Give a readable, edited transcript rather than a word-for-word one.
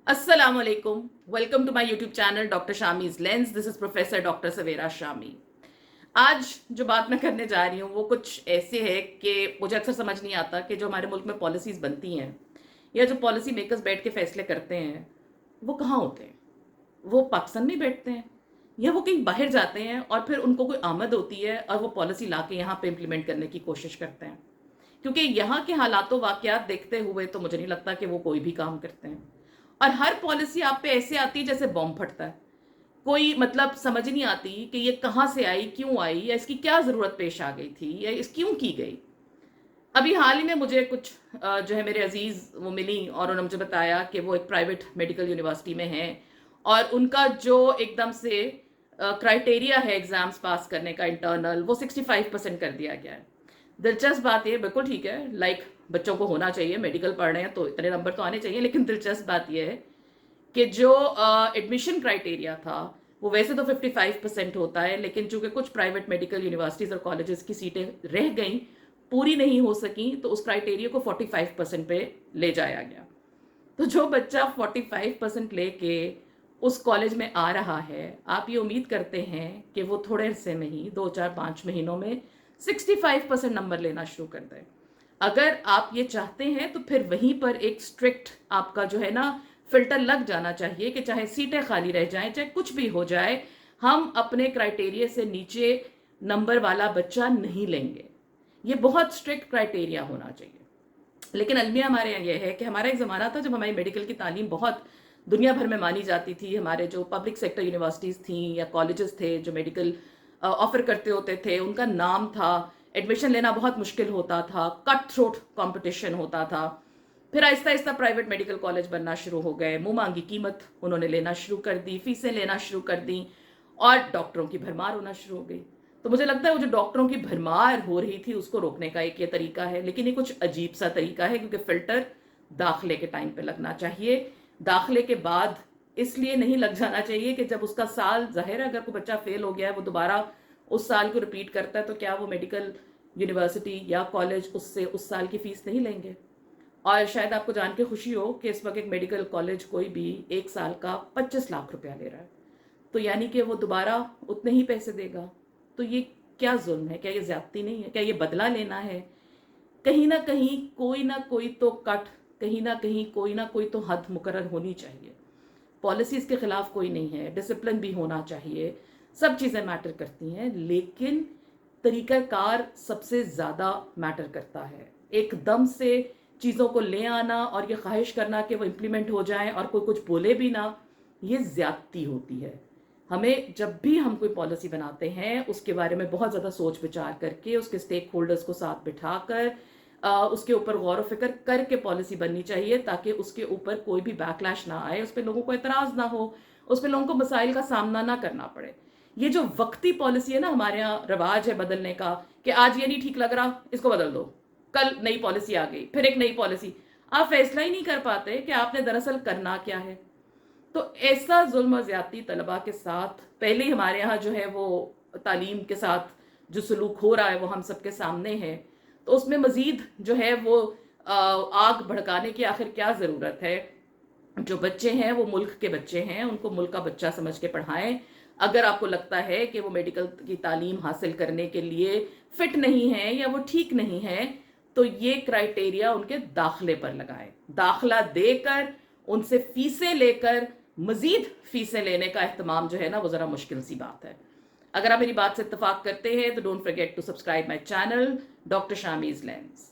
अस्सलाम वालेकुम, welcome to my YouTube channel doctor Shami's lens. This is professor doctor Savera Shami. आज जो बात मैं करने जा रही हूँ वो कुछ ऐसे है कि मुझे अक्सर समझ नहीं आता कि जो हमारे मुल्क में पॉलिसीज़ बनती हैं या जो पॉलिसी मेकर्स बैठ के फैसले करते हैं वो कहाँ होते हैं। वो पाकिस्तान में बैठते हैं या वो कहीं बाहर जाते हैं और फिर उनको कोई आमद होती है और वो पॉलिसी ला के यहाँ पे इम्प्लीमेंट करने की कोशिश करते हैं। क्योंकि यहाँ के हालातों वाकयात देखते हुए तो मुझे नहीं लगता कि वो कोई भी काम करते हैं। और हर पॉलिसी आप पे ऐसे आती है जैसे बॉम्ब फटता है। कोई मतलब समझ नहीं आती कि ये कहाँ से आई, क्यों आई, या इसकी क्या ज़रूरत पेश आ गई थी, या इस क्यों की गई। अभी हाल ही में मुझे कुछ जो है मेरे अजीज़ वो मिली और उन्होंने मुझे बताया कि वो एक प्राइवेट मेडिकल यूनिवर्सिटी में हैं और उनका जो एकदम से क्राइटेरिया है एग्ज़ाम्स पास करने का इंटरनल, वो 65% कर दिया गया है। दिलचस्प बात ये, बिल्कुल ठीक है, लाइक बच्चों को होना चाहिए, मेडिकल पढ़ रहे हैं तो इतने नंबर तो आने चाहिए, लेकिन दिलचस्प बात ये है कि जो एडमिशन क्राइटेरिया था वो वैसे तो 55% होता है, लेकिन चूंकि कुछ प्राइवेट मेडिकल यूनिवर्सिटीज़ और कॉलेजेस की सीटें रह गई, पूरी नहीं हो सकी, तो उस क्राइटेरिया को 45% पे ले जाया गया। तो जो बच्चा 45% लेके उस कॉलेज में आ रहा है, आप ये उम्मीद करते हैं कि वो थोड़े से में ही 2 4 5 महीनों में 65% नंबर लेना शुरू कर दे। अगर आप ये चाहते हैं तो फिर वहीं पर एक स्ट्रिक्ट आपका जो है ना फिल्टर लग जाना चाहिए कि चाहे सीटें खाली रह जाएं, चाहे कुछ भी हो जाए, हम अपने क्राइटेरिया से नीचे नंबर वाला बच्चा नहीं लेंगे। ये बहुत स्ट्रिक्ट क्राइटेरिया होना चाहिए। लेकिन अलमिया हमारे यहाँ यह है कि हमारा एक ज़माना था जब हमारी मेडिकल की तालीम बहुत दुनिया भर में मानी जाती थी। हमारे जो पब्लिक सेक्टर यूनिवर्सिटीज़ थी या कॉलेजेस थे जो मेडिकल ऑफर करते होते थे, उनका नाम था। एडमिशन लेना बहुत मुश्किल होता था, कट थ्रोट कंपटीशन होता था। फिर Aahista Aahista private medical college बनना शुरू हो गए, मुंह मांगी कीमत उन्होंने लेना शुरू कर दी, फीसें लेना शुरू कर दी और डॉक्टरों की भरमार होना शुरू हो गई। तो मुझे लगता है वो जो डॉक्टरों की भरमार हो रही थी उसको रोकने का एक ये तरीका है, लेकिन ये कुछ अजीब सा तरीका है क्योंकि फिल्टर दाखिले के टाइम पे लगना चाहिए। दाखिले के बाद इसलिए नहीं लग जाना चाहिए कि जब उसका साल, जाहिर है अगर कोई बच्चा फेल हो गया है वो दोबारा उस साल को रिपीट करता है तो क्या वो मेडिकल यूनिवर्सिटी या कॉलेज उससे उस साल की फीस नहीं लेंगे। और शायद आपको जान के खुशी हो कि इस वक्त एक मेडिकल कॉलेज कोई भी एक साल का 25 लाख रुपया ले रहा है, तो यानी कि वो दोबारा उतने ही पैसे देगा। तो ये क्या जुल्म है? क्या ये ज्यादती नहीं है? क्या ये बदला लेना है? कहीं ना कोई तो कट, कहीं ना कोई तो हद मुकर्रर होनी चाहिए। पॉलिसीज के खिलाफ कोई नहीं है, डिसिप्लिन भी होना चाहिए, सब चीज़ें मैटर करती हैं, लेकिन तरीक़ाकार सबसे ज़्यादा मैटर करता है। एकदम से चीज़ों को ले आना और ये ख्वाहिश करना कि वो इम्प्लीमेंट हो जाएं और कोई कुछ बोले भी ना, ये ज़्यादती होती है। हमें जब भी हम कोई पॉलिसी बनाते हैं उसके बारे में बहुत ज़्यादा सोच विचार करके, उसके स्टेक होल्डर्स को साथ बिठाकर उसके ऊपर गौर व फिक्र करके पॉलिसी बननी चाहिए, ताकि उसके ऊपर कोई भी बैकलैश ना आए, उस पर लोगों को एतराज़ ना हो, उस पर लोगों को मसाइल का सामना ना करना पड़े। ये जो वक्ती पॉलिसी है ना, हमारे यहाँ रवाज है बदलने का कि आज ये नहीं ठीक लग रहा, इसको बदल दो, कल नई पॉलिसी आ गई, फिर एक नई पॉलिसी। आप फैसला ही नहीं कर पाते कि आपने दरअसल करना क्या है। तो ऐसा जुल्म और ज्यादती तलबा के साथ पहले ही हमारे यहाँ जो है वो तालीम के साथ जो सलूक हो रहा है वो हम सबके सामने है। तो उसमें मजीद जो है वो आग भड़काने की आखिर क्या ज़रूरत है। जो बच्चे हैं वो मुल्क के बच्चे हैं, उनको मुल्क का बच्चा समझ के पढ़ाएं। अगर आपको लगता है कि वो मेडिकल की तालीम हासिल करने के लिए फिट नहीं है या वो ठीक नहीं है, तो ये क्राइटेरिया उनके दाखिले पर लगाएं। दाखिला देकर उनसे फीसें लेकर मजीद फीसें लेने का एहतमाम जो है ना वो ज़रा मुश्किल सी बात है। अगर आप मेरी बात से इत्तेफाक करते हैं तो don't forget to subscribe my channel doctor Shami's lens.